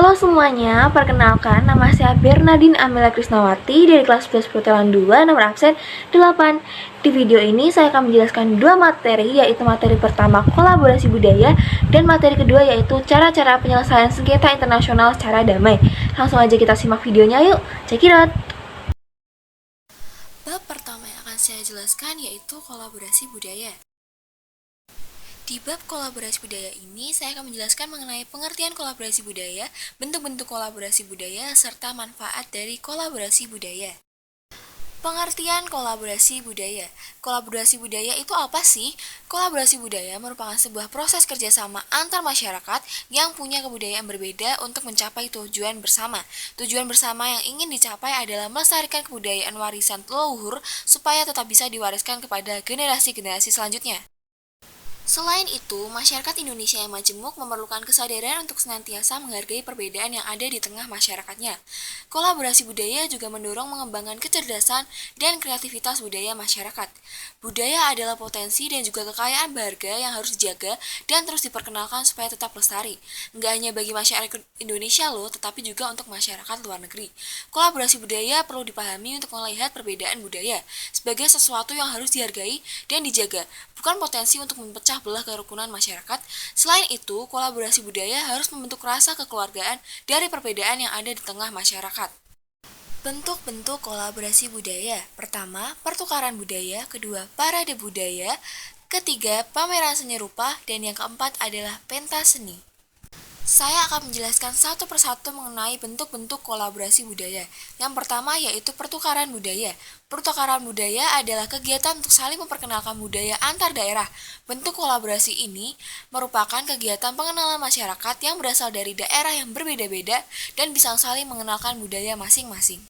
Halo semuanya, perkenalkan nama saya Bernadine Amelia Krisnawati dari kelas 11 Perhotelan 2, nomor absen 8. Di video ini saya akan menjelaskan dua materi, yaitu materi pertama kolaborasi budaya dan materi kedua yaitu cara-cara penyelesaian sengketa internasional secara damai. Langsung aja kita simak videonya yuk, check it out. Bab pertama yang akan saya jelaskan yaitu kolaborasi budaya. Di bab kolaborasi budaya ini, saya akan menjelaskan mengenai pengertian kolaborasi budaya, bentuk-bentuk kolaborasi budaya, serta manfaat dari kolaborasi budaya. Pengertian kolaborasi budaya. Kolaborasi budaya itu apa sih? Kolaborasi budaya merupakan sebuah proses kerjasama antar masyarakat yang punya kebudayaan berbeda untuk mencapai tujuan bersama. Tujuan bersama yang ingin dicapai adalah melestarikan kebudayaan warisan leluhur supaya tetap bisa diwariskan kepada generasi-generasi selanjutnya. Selain itu, masyarakat Indonesia yang majemuk memerlukan kesadaran untuk senantiasa menghargai perbedaan yang ada di tengah masyarakatnya. Kolaborasi budaya juga mendorong mengembangkan kecerdasan dan kreativitas budaya masyarakat. Budaya adalah potensi dan juga kekayaan berharga yang harus dijaga dan terus diperkenalkan supaya tetap lestari. Nggak hanya bagi masyarakat Indonesia loh, tetapi juga untuk masyarakat luar negeri. Kolaborasi budaya perlu dipahami untuk melihat perbedaan budaya sebagai sesuatu yang harus dihargai dan dijaga, bukan potensi untuk memecah belah kerukunan masyarakat. Selain itu, kolaborasi budaya harus membentuk rasa kekeluargaan dari perbedaan yang ada di tengah masyarakat. Bentuk-bentuk kolaborasi budaya. Pertama, pertukaran budaya. Kedua, parade budaya. Ketiga, pameran seni rupa. Dan yang keempat adalah pentas seni. Saya akan menjelaskan satu persatu mengenai bentuk-bentuk kolaborasi budaya. Yang pertama yaitu pertukaran budaya. Pertukaran budaya adalah kegiatan untuk saling memperkenalkan budaya antar daerah. Bentuk kolaborasi ini merupakan kegiatan pengenalan masyarakat yang berasal dari daerah yang berbeda-beda dan bisa saling mengenalkan budaya masing-masing.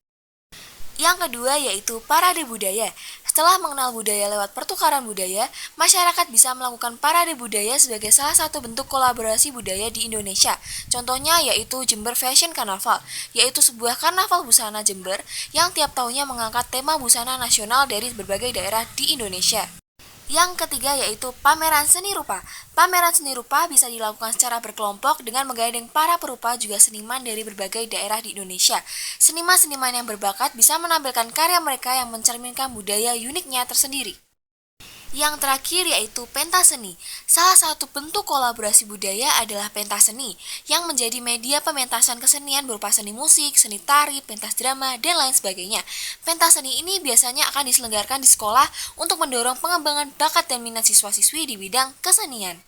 Yang kedua yaitu parade budaya. Setelah mengenal budaya lewat pertukaran budaya, masyarakat bisa melakukan parade budaya sebagai salah satu bentuk kolaborasi budaya di Indonesia. Contohnya yaitu Jember Fashion Carnaval, yaitu sebuah karnaval busana Jember yang tiap tahunnya mengangkat tema busana nasional dari berbagai daerah di Indonesia. Yang ketiga yaitu pameran seni rupa. Pameran seni rupa bisa dilakukan secara berkelompok dengan menggandeng para perupa juga seniman dari berbagai daerah di Indonesia. Seniman-seniman yang berbakat bisa menampilkan karya mereka yang mencerminkan budaya uniknya tersendiri. Yang terakhir yaitu pentas seni. Salah satu bentuk kolaborasi budaya adalah pentas seni, yang menjadi media pementasan kesenian berupa seni musik, seni tari, pentas drama, dan lain sebagainya. Pentas seni ini biasanya akan diselenggarakan di sekolah untuk mendorong pengembangan bakat dan minat siswa-siswi di bidang kesenian.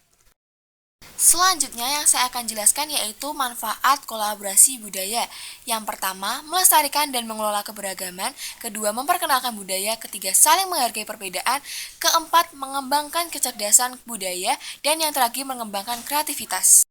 Selanjutnya yang saya akan jelaskan yaitu manfaat kolaborasi budaya. Yang pertama, melestarikan dan mengelola keberagaman. Kedua, memperkenalkan budaya. Ketiga, saling menghargai perbedaan. Keempat, mengembangkan kecerdasan budaya. Dan yang terakhir, mengembangkan kreativitas.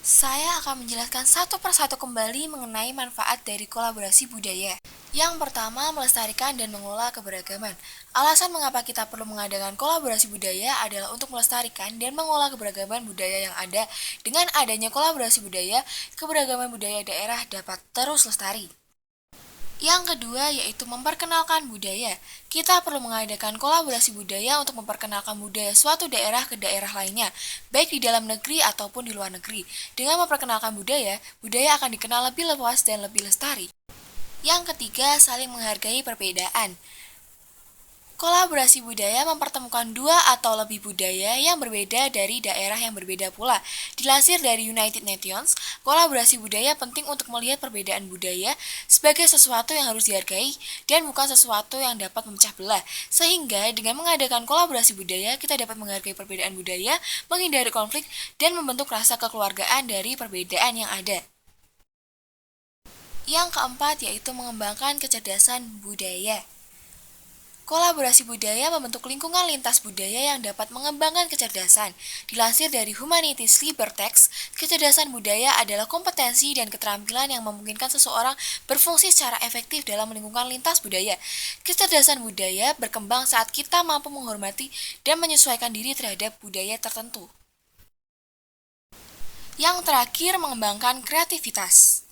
Saya akan menjelaskan satu persatu kembali mengenai manfaat dari kolaborasi budaya. Yang pertama, melestarikan dan mengelola keberagaman. Alasan mengapa kita perlu mengadakan kolaborasi budaya adalah untuk melestarikan dan mengelola keberagaman budaya yang ada. Dengan adanya kolaborasi budaya, keberagaman budaya daerah dapat terus lestari. Yang kedua yaitu memperkenalkan budaya. Kita perlu mengadakan kolaborasi budaya untuk memperkenalkan budaya suatu daerah ke daerah lainnya, baik di dalam negeri ataupun di luar negeri. Dengan memperkenalkan budaya, budaya akan dikenal lebih luas dan lebih lestari. Yang ketiga, saling menghargai perbedaan. Kolaborasi budaya mempertemukan dua atau lebih budaya yang berbeda dari daerah yang berbeda pula. Dilansir dari United Nations, kolaborasi budaya penting untuk melihat perbedaan budaya sebagai sesuatu yang harus dihargai dan bukan sesuatu yang dapat memecah belah. Sehingga dengan mengadakan kolaborasi budaya, kita dapat menghargai perbedaan budaya, menghindari konflik, dan membentuk rasa kekeluargaan dari perbedaan yang ada. Yang keempat yaitu mengembangkan kecerdasan budaya. Kolaborasi budaya membentuk lingkungan lintas budaya yang dapat mengembangkan kecerdasan. Dilansir dari Humanities Libertext, kecerdasan budaya adalah kompetensi dan keterampilan yang memungkinkan seseorang berfungsi secara efektif dalam lingkungan lintas budaya. Kecerdasan budaya berkembang saat kita mampu menghormati dan menyesuaikan diri terhadap budaya tertentu. Yang terakhir, mengembangkan kreativitas.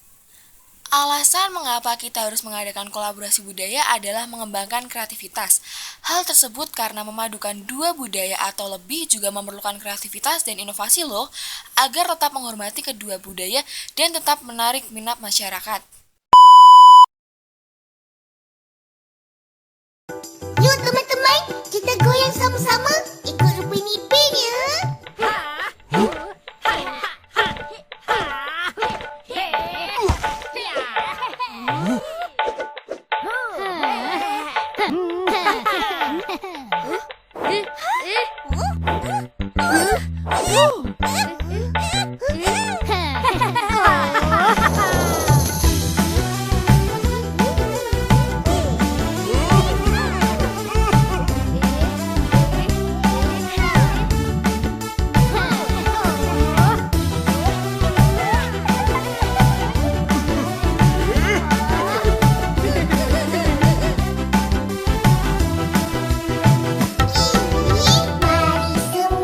Alasan mengapa kita harus mengadakan kolaborasi budaya adalah mengembangkan kreativitas. Hal tersebut karena memadukan dua budaya atau lebih juga memerlukan kreativitas dan inovasi loh, agar tetap menghormati kedua budaya dan tetap menarik minat masyarakat. Yuk teman-teman, kita goyang sama-sama ikut Rupini P-nya. Mari semua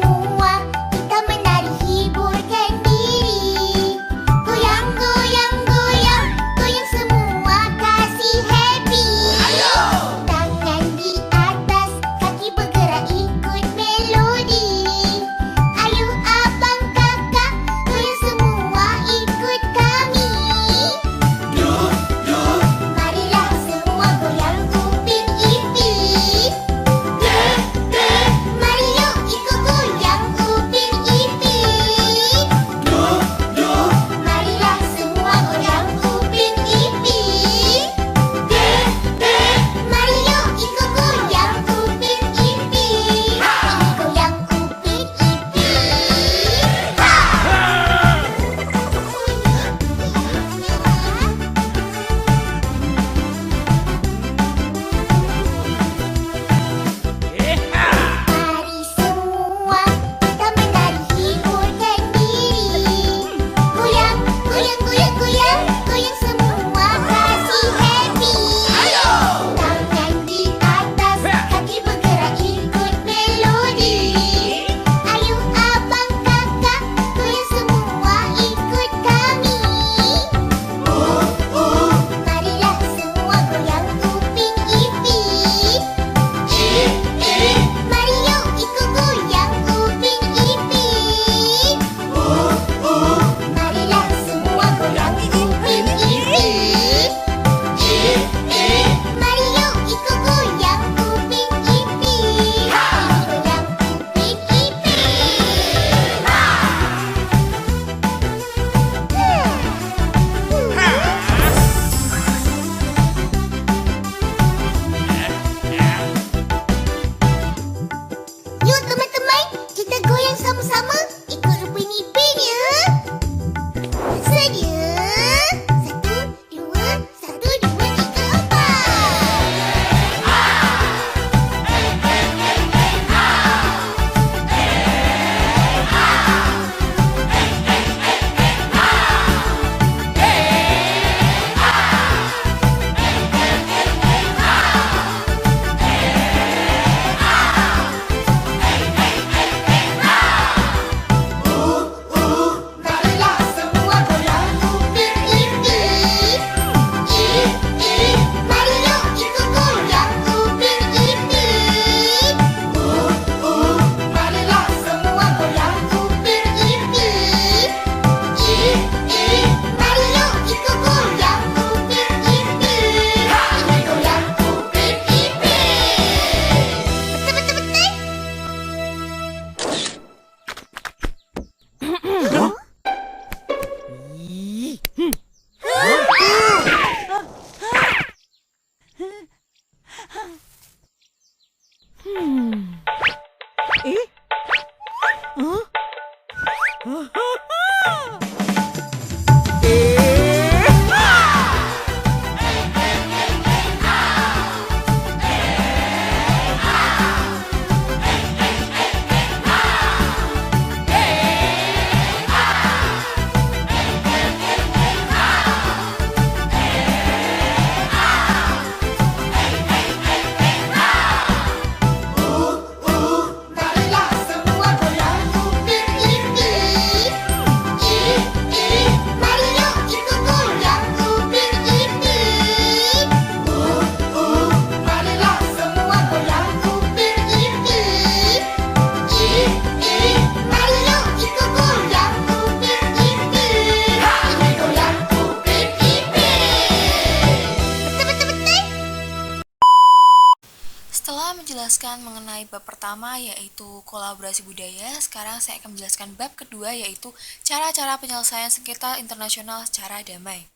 menjelaskan mengenai bab pertama yaitu kolaborasi budaya, sekarang saya akan menjelaskan bab kedua yaitu cara-cara penyelesaian sengketa internasional secara damai.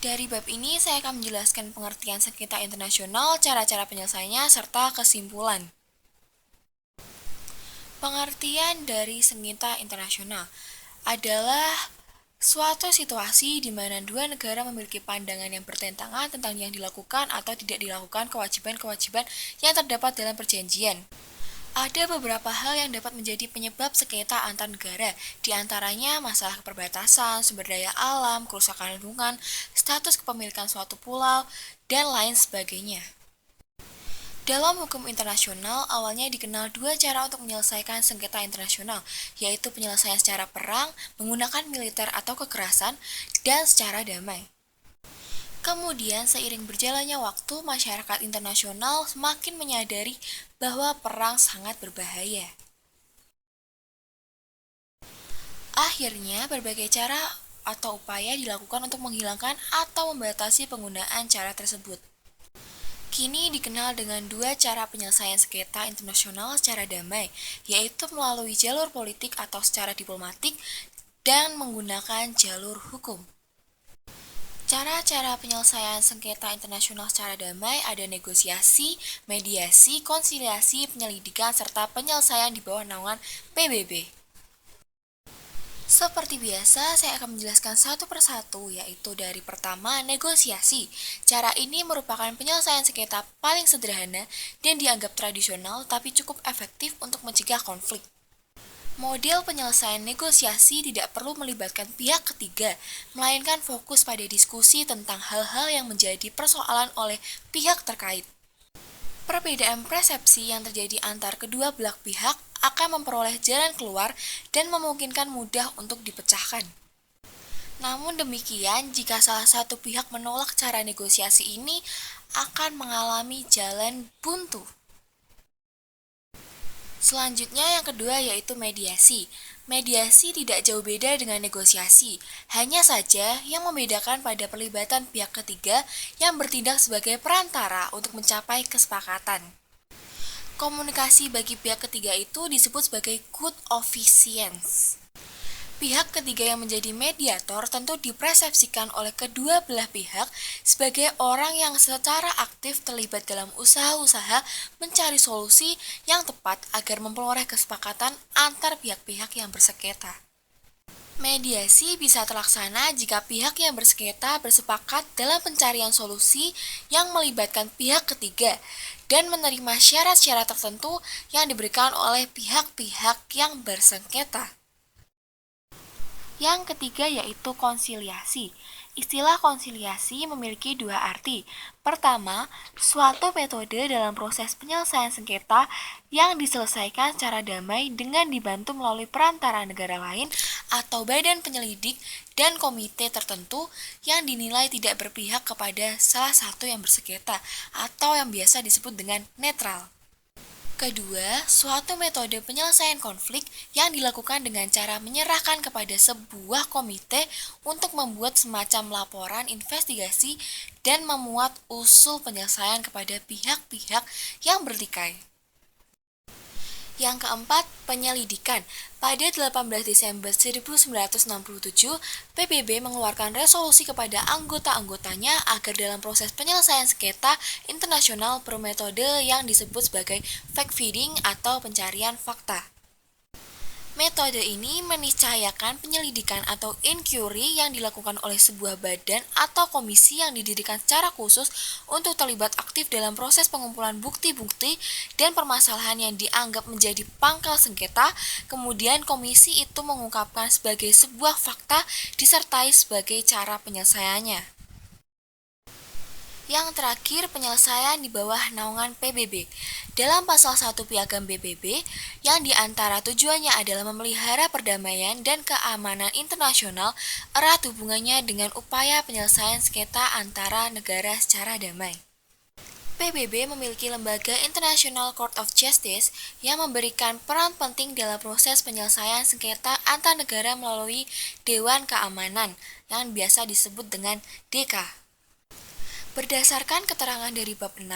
Dari bab ini saya akan menjelaskan pengertian sengketa internasional, cara-cara penyelesaiannya, serta kesimpulan. Pengertian dari sengketa internasional adalah suatu situasi di mana dua negara memiliki pandangan yang bertentangan tentang yang dilakukan atau tidak dilakukan kewajiban-kewajiban yang terdapat dalam perjanjian. Ada beberapa hal yang dapat menjadi penyebab sengketa antar negara, di antaranya masalah perbatasan, sumber daya alam, kerusakan lingkungan, status kepemilikan suatu pulau, dan lain sebagainya. Dalam hukum internasional, awalnya dikenal dua cara untuk menyelesaikan sengketa internasional, yaitu penyelesaian secara perang, menggunakan militer atau kekerasan, dan secara damai. Kemudian, seiring berjalannya waktu, masyarakat internasional semakin menyadari bahwa perang sangat berbahaya. Akhirnya, berbagai cara atau upaya dilakukan untuk menghilangkan atau membatasi penggunaan cara tersebut. Kini dikenal dengan dua cara penyelesaian sengketa internasional secara damai, yaitu melalui jalur politik atau secara diplomatik dan menggunakan jalur hukum. Cara-cara penyelesaian sengketa internasional secara damai ada negosiasi, mediasi, konsiliasi, penyelidikan, serta penyelesaian di bawah naungan PBB. Seperti biasa, saya akan menjelaskan satu persatu, yaitu dari pertama, negosiasi. Cara ini merupakan penyelesaian sengketa paling sederhana dan dianggap tradisional tapi cukup efektif untuk mencegah konflik. Model penyelesaian negosiasi tidak perlu melibatkan pihak ketiga, melainkan fokus pada diskusi tentang hal-hal yang menjadi persoalan oleh pihak terkait. Perbedaan persepsi yang terjadi antar kedua belah pihak akan memperoleh jalan keluar dan memungkinkan mudah untuk dipecahkan. Namun demikian, jika salah satu pihak menolak cara negosiasi ini, akan mengalami jalan buntu. Selanjutnya yang kedua yaitu mediasi. Mediasi tidak jauh beda dengan negosiasi, hanya saja yang membedakan pada perlibatan pihak ketiga yang bertindak sebagai perantara untuk mencapai kesepakatan. Komunikasi bagi pihak ketiga itu disebut sebagai good officiance. Pihak ketiga yang menjadi mediator tentu dipersepsikan oleh kedua belah pihak sebagai orang yang secara aktif terlibat dalam usaha-usaha mencari solusi yang tepat agar memperoleh kesepakatan antar pihak-pihak yang bersengketa. Mediasi bisa terlaksana jika pihak yang bersengketa bersepakat dalam pencarian solusi yang melibatkan pihak ketiga dan menerima syarat-syarat tertentu yang diberikan oleh pihak-pihak yang bersengketa. Yang ketiga yaitu konsiliasi. Istilah konsiliasi memiliki dua arti. Pertama, suatu metode dalam proses penyelesaian sengketa yang diselesaikan secara damai dengan dibantu melalui perantara negara lain atau badan penyelidik dan komite tertentu yang dinilai tidak berpihak kepada salah satu yang bersengketa atau yang biasa disebut dengan netral. Kedua, suatu metode penyelesaian konflik yang dilakukan dengan cara menyerahkan kepada sebuah komite untuk membuat semacam laporan investigasi dan memuat usul penyelesaian kepada pihak-pihak yang bertikai. Yang keempat, penyelidikan. Pada 18 Desember 1967, PBB mengeluarkan resolusi kepada anggota-anggotanya agar dalam proses penyelesaian sengketa internasional bermetode yang disebut sebagai fact-finding atau pencarian fakta. Metode ini meniscayakan penyelidikan atau inquiry yang dilakukan oleh sebuah badan atau komisi yang didirikan secara khusus untuk terlibat aktif dalam proses pengumpulan bukti-bukti dan permasalahan yang dianggap menjadi pangkal sengketa, kemudian komisi itu mengungkapkan sebagai sebuah fakta disertai sebagai cara penyelesaiannya. Yang terakhir, penyelesaian di bawah naungan PBB. Dalam pasal 1 Piagam PBB, yang diantara tujuannya adalah memelihara perdamaian dan keamanan internasional, erat hubungannya dengan upaya penyelesaian sengketa antara negara secara damai. PBB memiliki lembaga International Court of Justice yang memberikan peran penting dalam proses penyelesaian sengketa antar negara melalui Dewan Keamanan, yang biasa disebut dengan DK. Berdasarkan keterangan dari bab 6,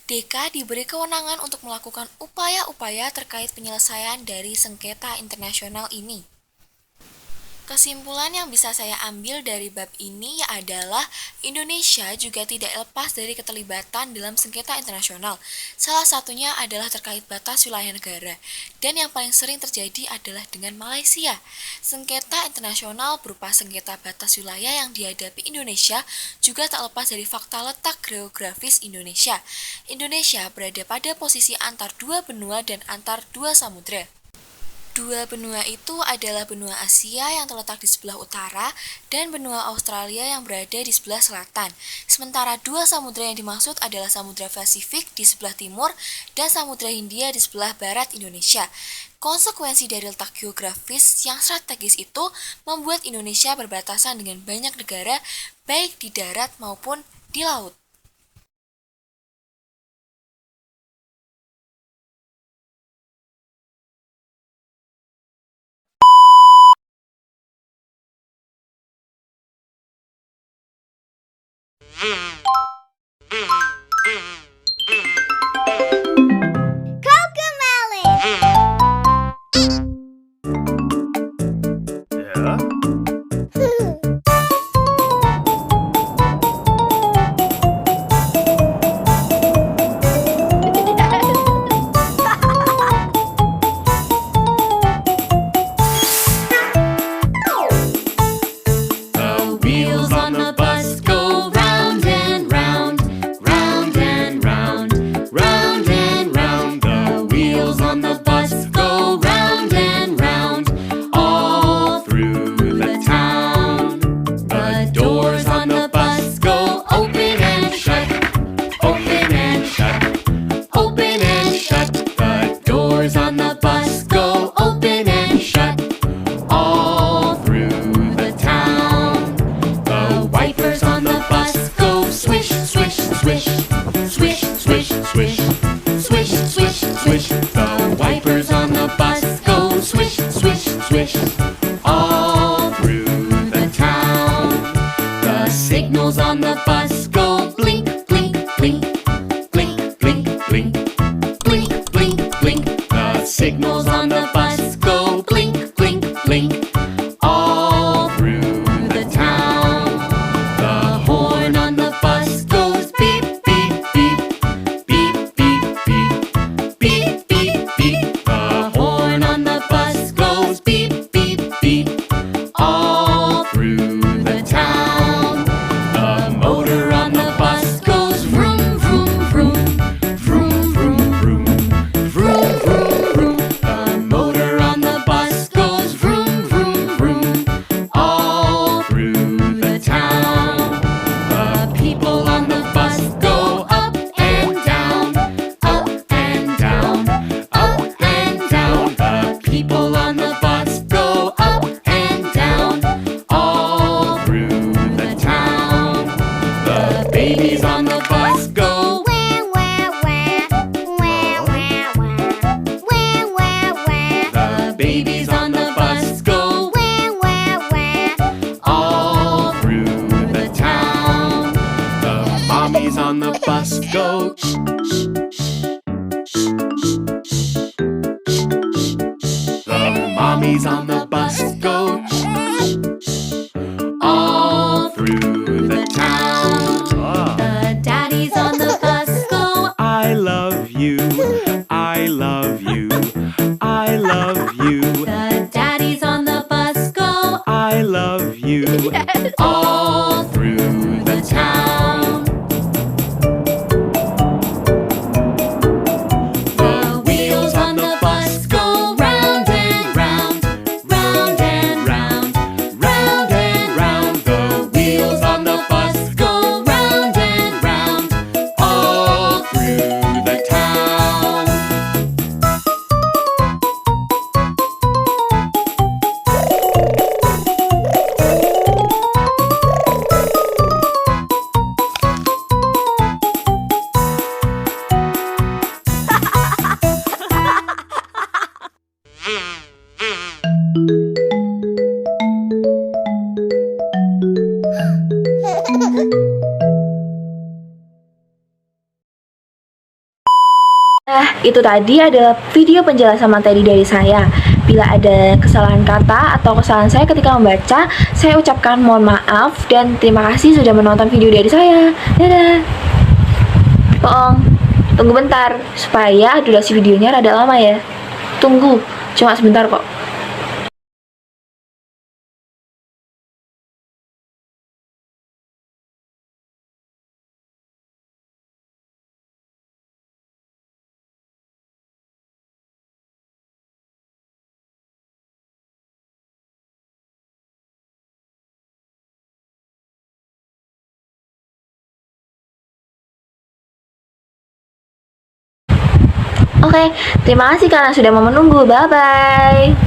DK diberi kewenangan untuk melakukan upaya-upaya terkait penyelesaian dari sengketa internasional ini. Kesimpulan yang bisa saya ambil dari bab ini adalah Indonesia juga tidak lepas dari keterlibatan dalam sengketa internasional. Salah satunya adalah terkait batas wilayah negara, dan yang paling sering terjadi adalah dengan Malaysia. Sengketa internasional berupa sengketa batas wilayah yang dihadapi Indonesia juga tak lepas dari fakta letak geografis Indonesia. Indonesia berada pada posisi antar dua benua dan antar dua samudra. Dua benua itu adalah benua Asia yang terletak di sebelah utara dan benua Australia yang berada di sebelah selatan. Sementara dua samudra yang dimaksud adalah Samudra Pasifik di sebelah timur dan Samudra Hindia di sebelah barat Indonesia. Konsekuensi dari letak geografis yang strategis itu membuat Indonesia berbatasan dengan banyak negara baik di darat maupun di laut. Signals on the bus go blink, blink, blink, blink, blink, blink, blink, blink, blink. The signals on the bus go blink, blink, blink, all through the town. The horn on the bus goes beep, beep, beep, beep, beep, beep, beep, beep, beep. The horn on the bus goes beep, beep, beep, all through the town. The motor on the bus goes vroom, vroom, vroom, vroom, vroom, vroom, vroom, vroom, vroom. The motor on the bus goes vroom, vroom, vroom, all through the town. The people on the bus go up and down, up and down, up and down. The people on the bus go up and down, all through the town. The babies on the bus go Wah, wah, wah. Wah, wah, wah. Wah, wah, wah. The babies on the bus go Wah, wah, wah. all through the town. The mommies on the bus go The mommies on the bus go all through the town. The daddies on the bus go I love you, I love you, I love you, The daddies on the bus go I love you, all through the town. The wheels on the bus go round and round, Itu tadi adalah video penjelasan materi dari saya. Bila ada kesalahan kata atau kesalahan saya ketika membaca, saya ucapkan mohon maaf dan terima kasih sudah menonton video dari saya. Dadah. Bohong. Tunggu bentar, supaya durasi videonya rada lama ya. Tunggu, cuma sebentar kok. Oke, terima kasih karena sudah mau menunggu. Bye-bye.